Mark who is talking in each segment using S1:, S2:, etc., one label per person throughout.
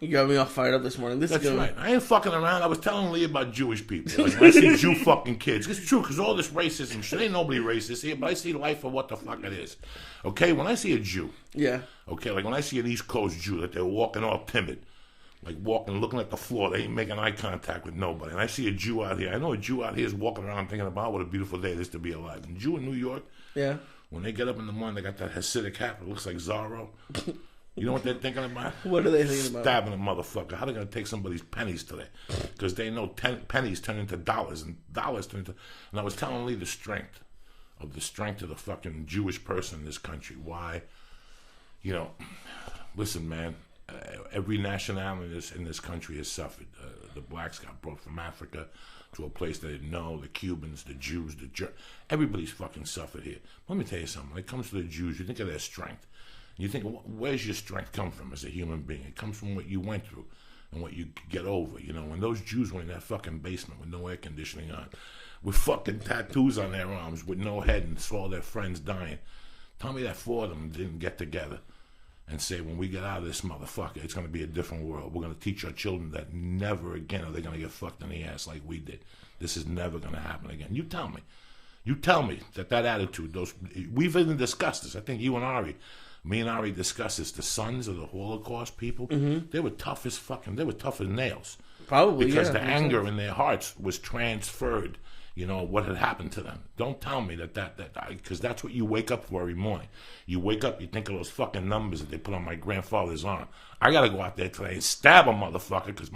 S1: You got me all fired up this morning.
S2: That's right. I ain't fucking around. I was telling Lee about Jewish people. Like, when I see Jew fucking kids. It's true, because all this racism shit, ain't nobody racist here, but I see life for what the fuck it is. Okay? When I see a Jew, okay, like when I see an East Coast Jew, that they're walking all timid, like walking, looking at the floor, they ain't making eye contact with nobody. And I see a Jew out here. I know a Jew out here is walking around thinking about what a beautiful day it is to be alive. And Jew in New York, when they get up in the morning, they got that Hasidic hat that looks like Zorro. You know what they're thinking about?
S1: What are they thinking about?
S2: Stabbing a motherfucker. How are they going to take somebody's pennies today? Because they know pennies turn into dollars, and dollars turn into... And I was telling Lee the strength of the fucking Jewish person in this country. Why? You know, listen, man. Every nationality in this country has suffered. The blacks got brought from Africa to a place they didn't know. The Cubans, the Jews, everybody's fucking suffered here. Let me tell you something. When it comes to the Jews, you think of their strength. You think, where's your strength come from as a human being? It comes from what you went through and what you get over. You know, when those Jews were in that fucking basement with no air conditioning on, with fucking tattoos on their arms, with no head, and saw their friends dying, tell me that 4 of them didn't get together and say, when we get out of this motherfucker, it's going to be a different world. We're going to teach our children that never again are they going to get fucked in the ass like we did. This is never going to happen again. You tell me. You tell me that attitude, we've even discussed this. I think you and Ari, me and Ari discussed this. The sons of the Holocaust people, they were tough as nails.
S1: Probably,
S2: because the anger in their hearts was transferred. You know, what had happened to them. Don't tell me that because that's what you wake up for every morning. You wake up, you think of those fucking numbers that they put on my grandfather's arm. I got to go out there today and stab a motherfucker because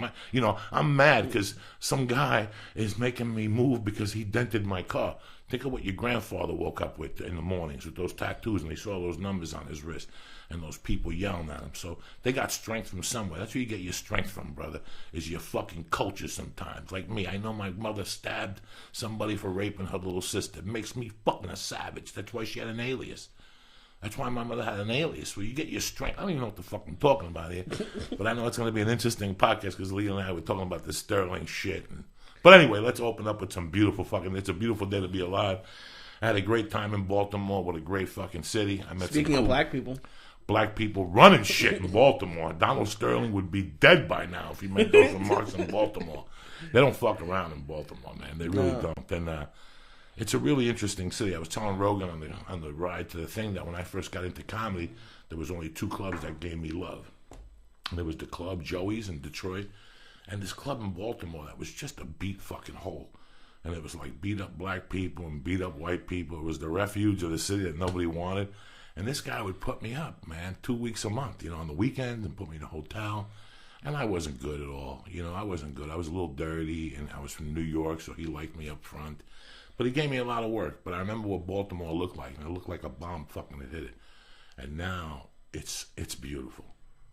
S2: I'm mad because some guy is making me move because he dented my car. Think of what your grandfather woke up with in the mornings with those tattoos, and he saw those numbers on his wrist and those people yelling at him. So they got strength from somewhere. That's where you get your strength from, brother, is your fucking culture sometimes. Like me, I know my mother stabbed somebody for raping her little sister. It makes me fucking a savage. That's why she had an alias. That's why my mother had an alias. Where you get your strength. I don't even know what the fuck I'm talking about here. But I know it's going to be an interesting podcast because Lee and I were talking about this Sterling shit. But anyway, let's open up with some beautiful fucking... It's a beautiful day to be alive. I had a great time in Baltimore. What a great fucking city. I met
S1: Speaking of black people.
S2: Black people running shit in Baltimore. Donald Sterling would be dead by now if he made those remarks in Baltimore. They don't fuck around in Baltimore, man. They really don't. And it's a really interesting city. I was telling Rogan on the ride to the thing that when I first got into comedy, there was only 2 clubs that gave me love. And there was the club Joey's in Detroit, and this club in Baltimore that was just a beat fucking hole. And it was like beat up black people and beat up white people. It was the refuge of the city that nobody wanted. And this guy would put me up, man, 2 weeks a month, on the weekends, and put me in a hotel. And I wasn't good at all. I wasn't good. I was a little dirty, and I was from New York, so he liked me up front. But he gave me a lot of work. But I remember what Baltimore looked like, and it looked like a bomb fucking had hit it. And now it's beautiful.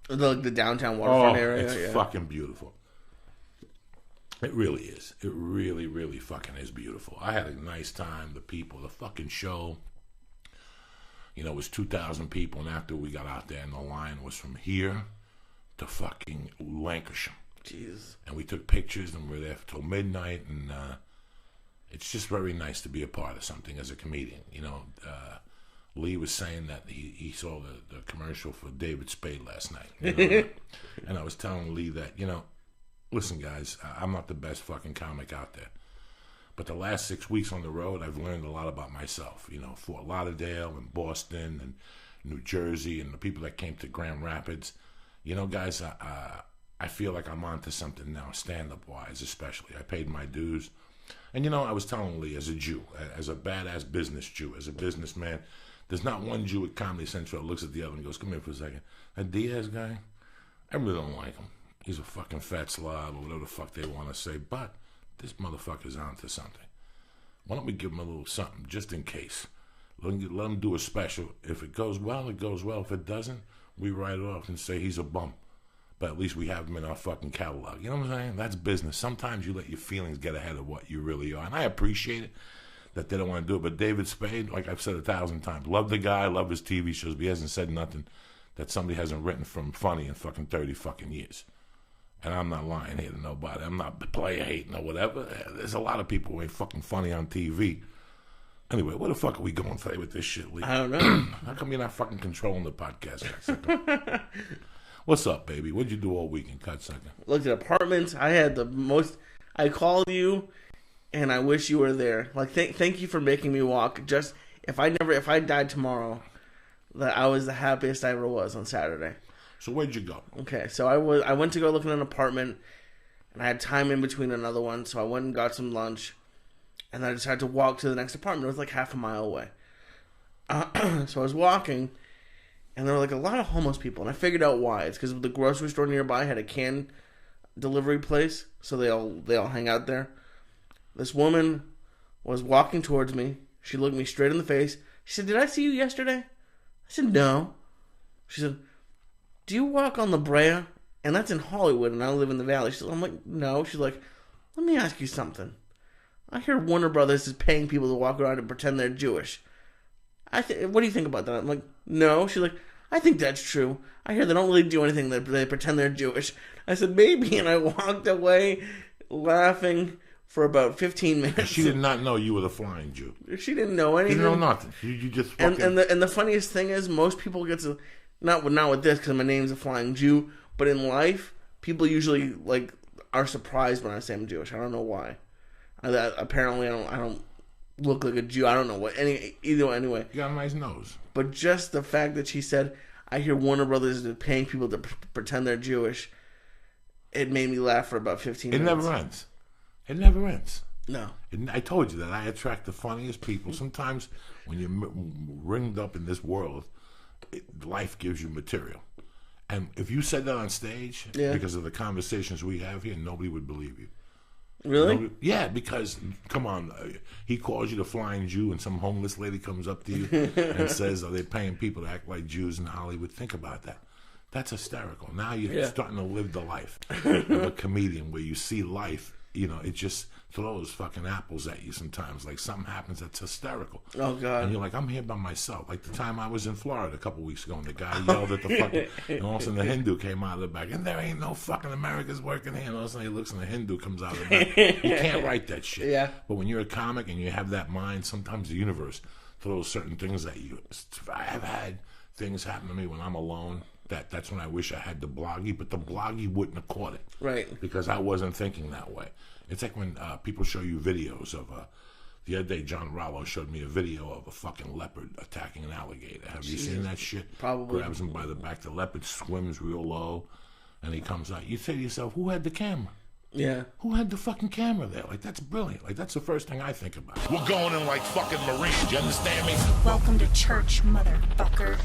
S1: The downtown waterfront area?
S2: It's fucking beautiful. It really is. It really, really fucking is beautiful. I had a nice time. The people, the fucking show. It was 2,000 people, and after we got out there, and the line was from here to fucking Lancashire.
S1: Jesus.
S2: And we took pictures, and we were there till midnight, and it's just very nice to be a part of something as a comedian. Lee was saying that he saw the commercial for David Spade last night. And I was telling Lee that, listen, guys, I'm not the best fucking comic out there. But the last 6 weeks on the road, I've learned a lot about myself. Fort Lauderdale and Boston and New Jersey and the people that came to Grand Rapids. Guys, I feel like I'm onto something now, stand-up-wise especially. I paid my dues. And, I was telling Lee, as a Jew, as a badass business Jew, as a businessman, there's not one Jew at Comedy Central that looks at the other and goes, come here for a second. That Diaz guy, I really don't like him. He's a fucking fat slob or whatever the fuck they want to say. But this motherfucker's onto something. Why don't we give him a little something just in case? Let him do a special. If it goes well, it goes well. If it doesn't, we write it off and say he's a bum. But at least we have him in our fucking catalog. You know what I'm saying? That's business. Sometimes you let your feelings get ahead of what you really are. And I appreciate it that they don't want to do it. But David Spade, like I've said 1,000 times, love the guy, love his TV shows, but he hasn't said nothing that somebody hasn't written from funny in fucking 30 fucking years. And I'm not lying here to nobody. I'm not player hating or whatever. There's a lot of people who ain't fucking funny on TV. Anyway, where the fuck are we going today with this shit, Lee?
S1: I don't know.
S2: How come you're not fucking controlling the podcast? What's up, baby? What'd you do all weekend, Cutsucker?
S1: Looked at apartments. I had the most. I called you, and I wish you were there. Like, thank you for making me walk. Just if I died tomorrow, that I was the happiest I ever was on Saturday.
S2: So where'd you go?
S1: Okay, so I went to go look at an apartment, and I had time in between another one, so I went and got some lunch, and then I decided to walk to the next apartment. It was like half a mile away. So I was walking, and there were like a lot of homeless people, and I figured out why. It's because the grocery store nearby had a can delivery place, so they all hang out there. This woman was walking towards me. She looked me straight in the face. She said, "Did I see you yesterday?" I said, "No." She said, "Do you walk on La Brea?" And that's in Hollywood, and I live in the Valley. I'm like, "No." She's like, "Let me ask you something. I hear Warner Brothers is paying people to walk around and pretend they're Jewish. What do you think about that?" I'm like, "No." She's like, "I think that's true. I hear they don't really do anything. They pretend they're Jewish." I said, "Maybe," and I walked away laughing for about 15 minutes.
S2: She did not know you were the flying Jew.
S1: She didn't know anything.
S2: You didn't know nothing. You just fucking...
S1: And the funniest thing is, most people get to... Not with this, because my name's a flying Jew, but in life, people usually, like, are surprised when I say I'm Jewish. I don't know why. Apparently, I don't look like a Jew. I don't know what. Anyway. You
S2: got a nice nose.
S1: But just the fact that she said, "I hear Warner Brothers is paying people to pretend they're Jewish," it made me laugh for about 15 minutes.
S2: It never ends. It never ends.
S1: No.
S2: I told you that I attract the funniest people. Sometimes when you're ringed up in this world, life gives you material. And if you said that on stage, because of the conversations we have here, nobody would believe you.
S1: Really?
S2: Yeah, because, come on, he calls you the flying Jew and some homeless lady comes up to you and says, "Are they paying people to act like Jews in Hollywood?" Think about that. That's hysterical. Now you're starting to live the life of a comedian where you see life, it just throws fucking apples at you sometimes. Like something happens that's hysterical.
S1: Oh, God.
S2: And you're like, I'm here by myself. Like the time I was in Florida a couple weeks ago and the guy yelled at the fucking... And all of a sudden the Hindu came out of the back. "And there ain't no fucking Americans working here." And all of a sudden he looks and the Hindu comes out of the back. You can't write that shit.
S1: Yeah.
S2: But when you're a comic and you have that mind, sometimes the universe throws certain things at you. I have had things happen to me when I'm alone. That's when I wish I had the bloggy, but the bloggy wouldn't have caught it.
S1: Right.
S2: Because I wasn't thinking that way. It's like when people show you videos of... the other day, John Rollo showed me a video of a fucking leopard attacking an alligator. Have you seen that shit?
S1: Probably.
S2: Grabs him by the back. The leopard swims real low, and he comes out. You say to yourself, who had the camera?
S1: Yeah.
S2: Who had the fucking camera there? Like, that's brilliant. Like, that's the first thing I think about.
S3: We're going in like fucking Marines. You understand me?
S4: Welcome to church, motherfucker.